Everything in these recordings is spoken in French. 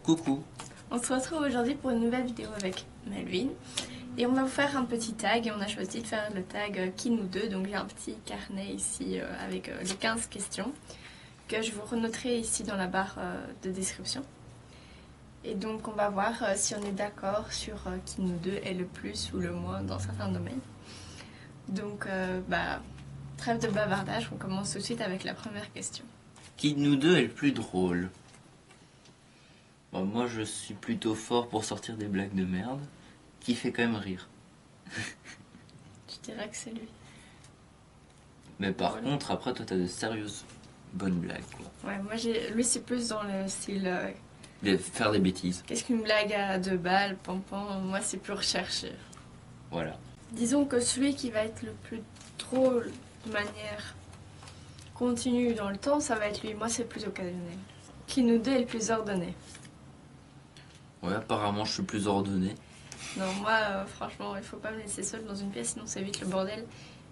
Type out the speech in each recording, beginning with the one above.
Coucou. On se retrouve aujourd'hui pour une nouvelle vidéo avec Melvin. Et on va vous faire un petit tag et on a choisi de faire le tag Qui nous deux. Donc j'ai un petit carnet ici avec les 15 questions que je vous renoterai ici dans la barre de description. Et donc on va voir si on est d'accord sur qui nous deux est le plus ou le moins dans certains domaines. Donc trêve de bavardage, on commence tout de suite avec la première question. Qui de nous deux est le plus drôle? Bon, moi je suis plutôt fort pour sortir des blagues de merde qui fait quand même rire. Je dirais que c'est lui. Mais par contre après toi t'as de sérieuses bonnes blagues quoi. Ouais, moi lui c'est plus dans le style Faire des bêtises. qu'est-ce qu'une blague à 2 balles, pampan, moi c'est plus recherché. Voilà. Disons que celui qui va être le plus drôle de manière continue dans le temps, ça va être lui. Moi c'est plus occasionnel. Qui nous deux est le plus ordonné? Ouais, apparemment je suis plus ordonné. Non, moi franchement il faut pas me laisser seule dans une pièce sinon ça évite le bordel.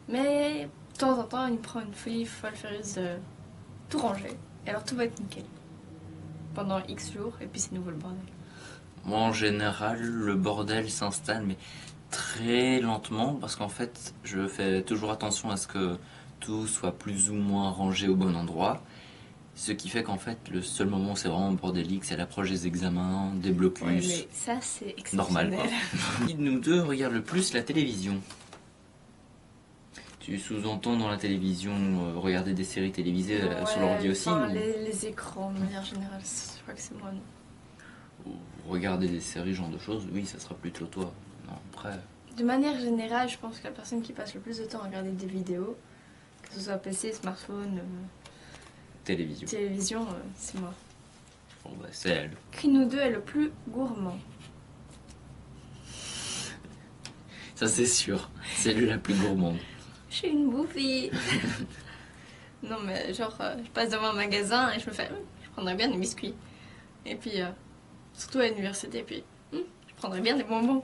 Mais de temps en temps il me prend une folie folle furieuse de tout ranger. Et alors tout va être nickel. Pendant X jours et puis c'est nouveau le bordel. Moi en général le bordel s'installe mais très lentement parce qu'en fait je fais toujours attention à ce que tout soit plus ou moins rangé au bon endroit. Ce qui fait qu'en fait le seul moment où c'est vraiment bordélique c'est à l'approche des examens, des blocus. Ouais, mais ça c'est Normal exceptionnel. quoi. Qui de nous deux regarde le plus la télévision? Tu sous-entends dans la télévision regarder des séries télévisées sur l'ordi aussi enfin, ou les écrans de manière générale, je crois que c'est moi non. ou regarder des séries, genre de choses? Oui, ça sera plutôt toi. Non, après. De manière générale, je pense que la personne qui passe le plus de temps à regarder des vidéos, que ce soit PC, smartphone, Télévision. télévision, c'est moi. Bon bah c'est elle. Qui nous deux est le plus gourmand? Ça c'est sûr. C'est lui la plus gourmande. Je suis une bouffie. Non mais genre, je passe devant un magasin et je me fais, je prendrais bien des biscuits. Et puis, surtout à l'université, et puis, je prendrais bien des bonbons.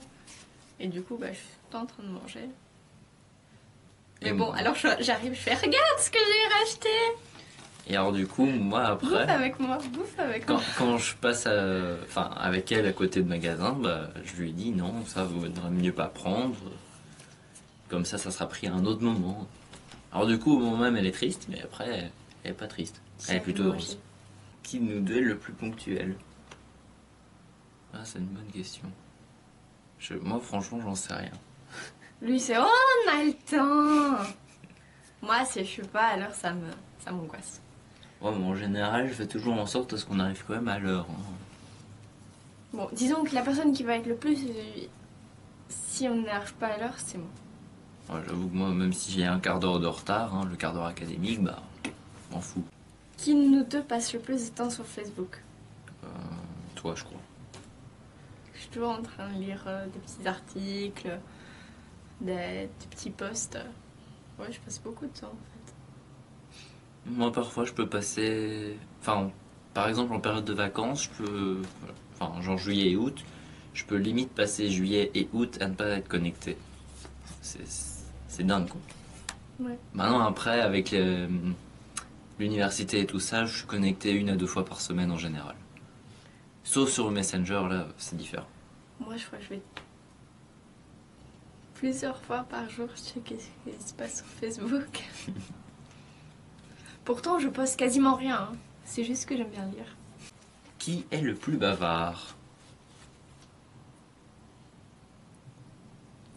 Et du coup, je suis tout en train de manger. Mais Et bon, moi. alors j'arrive, je fais, regarde ce que j'ai racheté. Et alors du coup, moi Bouffe après, avec moi, bouffe avec moi. quand je passe avec elle à côté de magasin, je lui dis non, ça vaudrait mieux pas prendre. Comme ça sera pris à un autre moment. Alors du coup, au moment même, elle est triste, mais après, elle est pas triste. Elle est plutôt heureuse. Qui de nous deux est le plus ponctuel? Ah, c'est une bonne question. Moi, franchement, j'en sais rien. Lui, c'est, oh, on a le temps. Moi, si je suis pas à l'heure, ça m'angoisse. Ouais, mais en général, je fais toujours en sorte à ce qu'on arrive quand même à l'heure. Hein. Bon, disons que la personne qui va être le plus, si on n'arrive pas à l'heure, c'est moi. Ouais, j'avoue que moi, même si j'ai un quart d'heure de retard, le quart d'heure académique, m'en fous. Qui de nous deux passe le plus de temps sur Facebook? Toi, je crois. Je suis toujours en train de lire des petits articles, des petits posts. Ouais, je passe beaucoup de temps en fait. Moi, parfois, je peux passer... Enfin, par exemple, en période de vacances, je peux... Enfin, genre juillet et août, je peux limite passer juillet et août à ne pas être connecté. C'est dingue, quoi. Ouais. Maintenant, après, avec l'université et tout ça, je suis connecté 1 à 2 fois par semaine en général. Sauf sur le Messenger, là, c'est différent. Moi, je crois que je vais plusieurs fois par jour checker ce qui se passe sur Facebook. Pourtant, je poste quasiment rien. Hein. C'est juste que j'aime bien lire. Qui est le plus bavard?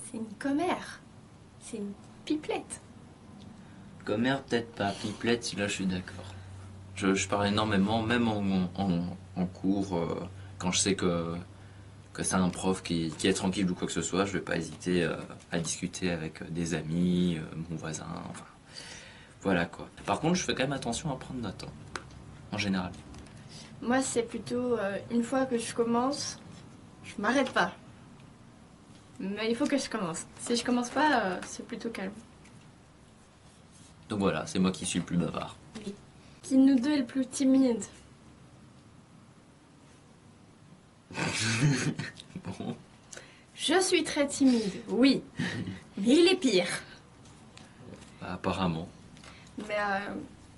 C'est une commère. C'est une pipelette. Commère, peut-être pas. Pipelette, là, je suis d'accord. Je parle énormément, même en cours, quand je sais que c'est un prof qui est tranquille ou quoi que ce soit, je vais pas hésiter à discuter avec des amis, mon voisin, enfin... Voilà, quoi. Par contre, je fais quand même attention à prendre note, en général. Moi, c'est plutôt une fois que je commence, je m'arrête pas. Mais il faut que je commence. Si je commence pas, c'est plutôt calme. Donc voilà, c'est moi qui suis le plus bavard. Oui. Qui de nous deux est le plus timide? Bon. Je suis très timide, oui. Mais il est pire. Apparemment. Mais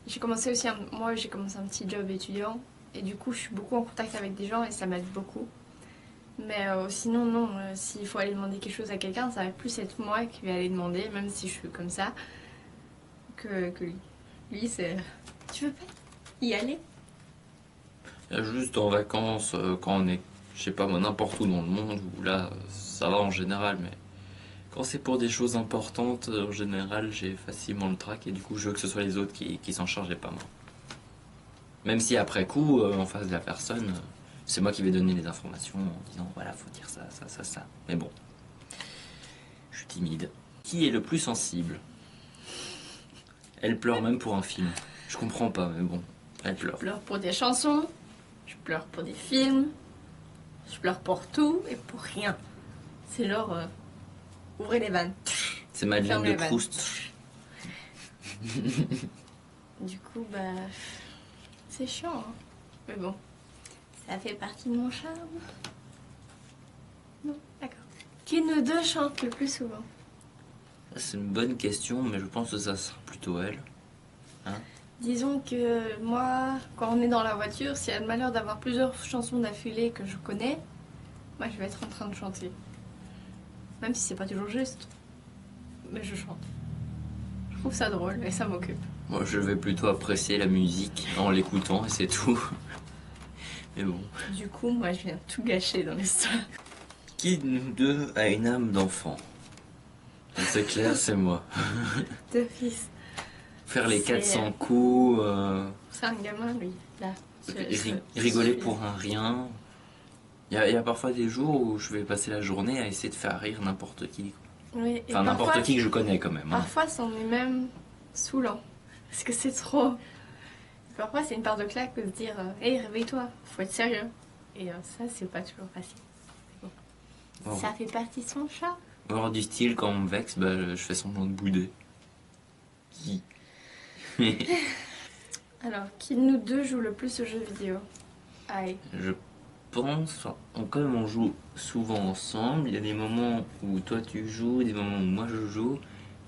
j'ai commencé aussi, moi j'ai commencé un petit job étudiant Et du coup, je suis beaucoup en contact avec des gens et ça m'aide beaucoup. Mais sinon, non, s'il faut aller demander quelque chose à quelqu'un, ça va plus être moi qui vais aller demander, même si je suis comme ça, que lui. Lui, c'est... Tu veux pas y aller? Il y a juste en vacances, quand on est, je sais pas moi, n'importe où dans le monde, où là, ça va en général, mais quand c'est pour des choses importantes, en général, j'ai facilement le trac et du coup, je veux que ce soit les autres qui s'en chargent et pas moi. Même si après coup, en face de la personne, c'est moi qui vais donner les informations en disant voilà, faut dire ça, ça, ça, ça. Mais bon, je suis timide. Qui est le plus sensible? Elle pleure même pour un film. Je comprends pas, mais bon, elle pleure. Je pleure pour des chansons, je pleure pour des films, je pleure pour tout et pour rien. C'est genre, ouvrez les vannes. C'est Madeleine Fermez de les vannes. Proust. Du coup, bah, c'est chiant, hein. Mais bon, ça fait partie de mon charme. Non, d'accord. Qui de nous deux chante le plus souvent? C'est une bonne question, mais je pense que ça sera plutôt elle. Disons que moi, quand on est dans la voiture, s'il y a le malheur d'avoir plusieurs chansons d'affilée que je connais, moi je vais être en train de chanter. Même si c'est pas toujours juste. Mais je chante. Je trouve ça drôle et ça m'occupe. Moi, je vais plutôt apprécier la musique en l'écoutant et c'est tout. Mais bon. Du coup, moi je viens tout gâcher dans l'histoire. Qui de nous deux a une âme d'enfant? C'est clair, c'est moi. Deux fils. Faire les C'est- 400 coups, C'est un gamin, lui, là. rigoler pour un rien. Il y a parfois des jours où je vais passer la journée à essayer de faire rire n'importe qui. Oui, et Enfin, n'importe parfois- qui que je connais quand même. Hein. Parfois, c'en est même saoulant. Parce que c'est trop. Parfois, c'est une part de claque de se dire hé, réveille-toi, faut être sérieux. Et ça, c'est pas toujours facile. Bon. Ça fait partie de son chat. Alors, du style, quand on me vexe, bah, je fais semblant de bouder. Qui? Alors, qui de nous deux joue le plus aux jeux vidéo? Aïe. Je pense, enfin, quand même on joue souvent ensemble, il y a des moments où toi tu joues, des moments où moi je joue,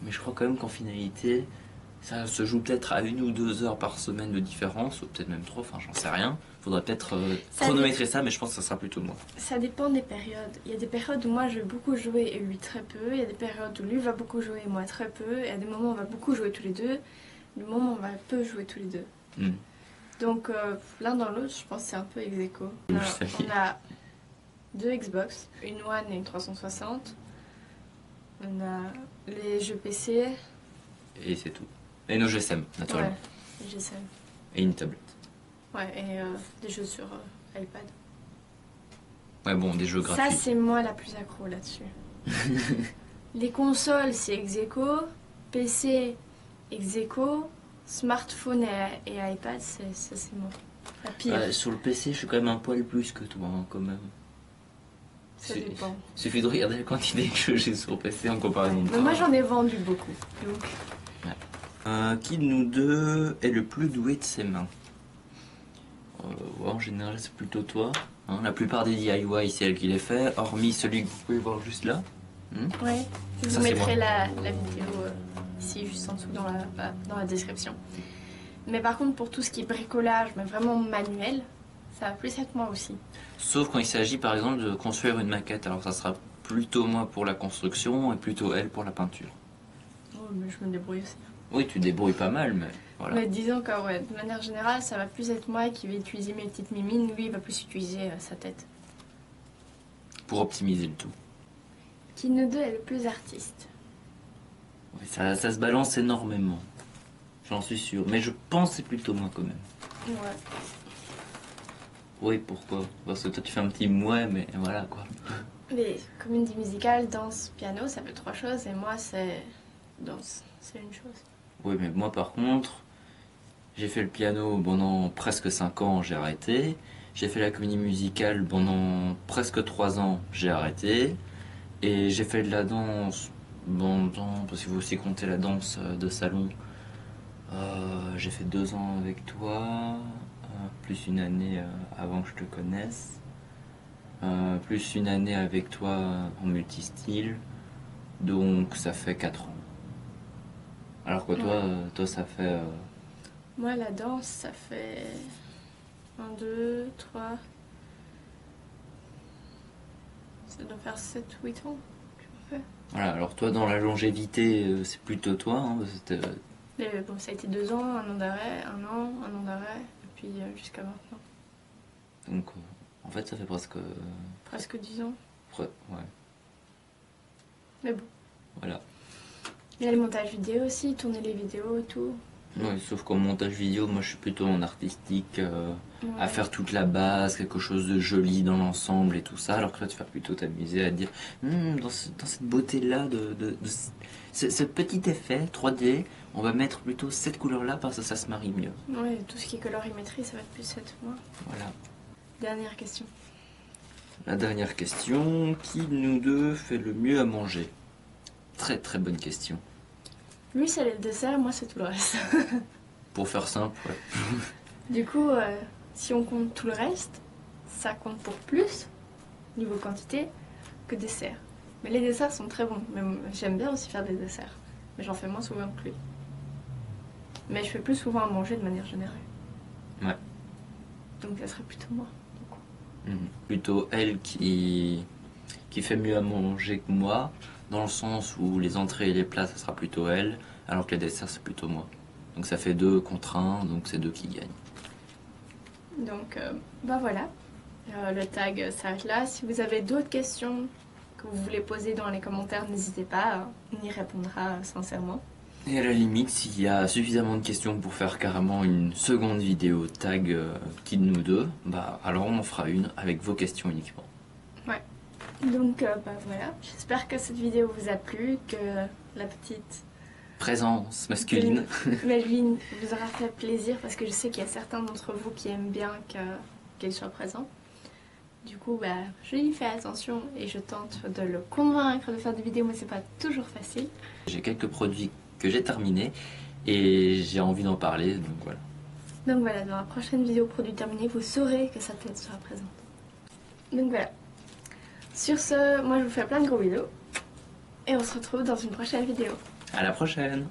mais je crois quand même qu'en finalité, ça se joue peut-être à 1 ou 2 heures par semaine de différence, ou peut-être même 3, enfin j'en sais rien. Faudrait peut-être Ça chronométrer ça, mais je pense que ça sera plutôt moi. Ça dépend des périodes. Il y a des périodes où moi je vais beaucoup jouer et lui très peu. Il y a des périodes où lui va beaucoup jouer et moi très peu. Il y a des moments où on va beaucoup jouer tous les deux. Des moments où on va peu jouer tous les deux. Hmm. Donc l'un dans l'autre, je pense que c'est un peu ex aequo. Je Alors, sais. on a deux Xbox, une One et une 360. On a les jeux PC. Et c'est tout. Et nos GSM, naturellement. Ouais, GSM. Et une tablette. Ouais, et des jeux sur iPad. Ouais, bon, des jeux Ça, gratuits. c'est moi la plus accro là-dessus. Les consoles, c'est ex aequo. PC, ex aequo. Smartphone et iPad, ça c'est moi. La pire, Sur le PC, je suis quand même un poil plus que toi, hein, quand même. ça c'est- dépend. Suffit de regarder la quantité de jeux j'ai sur PC en comparaison de Mais moi toi. j'en ai vendu beaucoup. Donc, Qui de nous deux est le plus doué de ses mains? Ouais, en général, c'est plutôt toi. Hein, la plupart des DIY, c'est elle qui les fait, hormis celui que vous pouvez voir juste là. ouais, je Ça, vous c'est mettrai moi. la vidéo ici, juste en dessous dans la description. Mais par contre, pour tout ce qui est bricolage, mais vraiment manuel, ça va plus être moi aussi. Sauf quand il s'agit par exemple de construire une maquette. Alors ça sera plutôt moi pour la construction et plutôt elle pour la peinture. Oh, mais je me débrouille aussi. Oui, tu te débrouilles pas mal, mais voilà. Mais disons que ouais, de manière générale, ça va plus être moi qui vais utiliser mes petites mimines. Lui, il va plus utiliser sa tête. Pour optimiser le tout. Qui de nous deux est le plus artiste? Ouais, ça se balance énormément. J'en suis sûr. Mais je pense que c'est plutôt moi quand même. Ouais. Oui, pourquoi? Parce que toi tu fais un petit mouais, mais voilà quoi. Les comédies musicales, danse, piano, ça fait trois choses. Et moi, c'est danse. C'est une chose. Oui, mais moi par contre, j'ai fait le piano pendant presque 5 ans, j'ai arrêté. J'ai fait la comédie musicale pendant presque 3 ans, j'ai arrêté. Et j'ai fait de la danse pendant, parce qu'il faut aussi compter la danse de salon. J'ai fait 2 ans avec toi, plus une année avant que je te connaisse. Plus une année avec toi en multistyle. Donc ça fait 4 ans. Alors que toi, toi ça fait... Moi, la danse, ça fait 1, 2, 3. Ça doit faire 7 ou 8 ans que je fais. Voilà, alors toi dans la longévité, c'est plutôt toi, hein, Bon, ça a été 2 ans, 1 an d'arrêt, 1 an, 1 an d'arrêt, et puis jusqu'à maintenant. donc en fait ça fait presque... Presque 10 ans. ouais, Mais bon. voilà. Il y a le montage vidéo aussi, tourner les vidéos et tout. Ouais, sauf qu'en montage vidéo, moi je suis plutôt en artistique, à Ouais. faire toute la base, quelque chose de joli dans l'ensemble et tout ça, alors que là tu vas plutôt t'amuser à te dire dans cette beauté-là, ce petit effet 3D, on va mettre plutôt cette couleur-là parce que ça se marie mieux. Ouais, tout ce qui est colorimétrie, ça va être plus 7 mois. Voilà. Dernière question. La dernière question, qui de nous deux fait le mieux à manger? Très très bonne question. Lui, c'est le dessert, moi, c'est tout le reste. Pour faire simple, ouais. Du coup, si on compte tout le reste, ça compte pour plus, niveau quantité, que dessert. Mais les desserts sont très bons. J'aime bien aussi faire des desserts. Mais j'en fais moins souvent que lui. Mais je fais plus souvent à manger de manière générale. Ouais. Donc ça serait plutôt moi. Plutôt elle qui fait mieux à manger que moi, dans le sens où les entrées et les plats, ça sera plutôt elle, alors que les desserts, c'est plutôt moi. Donc ça fait 2 contre 1, donc c'est 2 qui gagnent. Donc, bah voilà. Le tag s'arrête là. Si vous avez d'autres questions que vous voulez poser dans les commentaires, n'hésitez pas. On y répondra sincèrement. Et à la limite, s'il y a suffisamment de questions pour faire carrément une seconde vidéo tag qui de nous deux, bah alors on en fera une avec vos questions uniquement. Donc, bah voilà. J'espère que cette vidéo vous a plu, que la petite Présence masculine. Melvin vous aura fait plaisir, parce que je sais qu'il y a certains d'entre vous qui aiment bien qu'elle soit présente. Du coup, bah, je lui fais attention et je tente de le convaincre de faire des vidéos, mais c'est pas toujours facile. J'ai quelques produits que j'ai terminés et j'ai envie d'en parler, donc voilà. Donc voilà, dans la prochaine vidéo produit terminé, vous saurez que sa tête sera présente. Donc voilà. Sur ce, moi je vous fais plein de gros bisous et on se retrouve dans une prochaine vidéo. À la prochaine!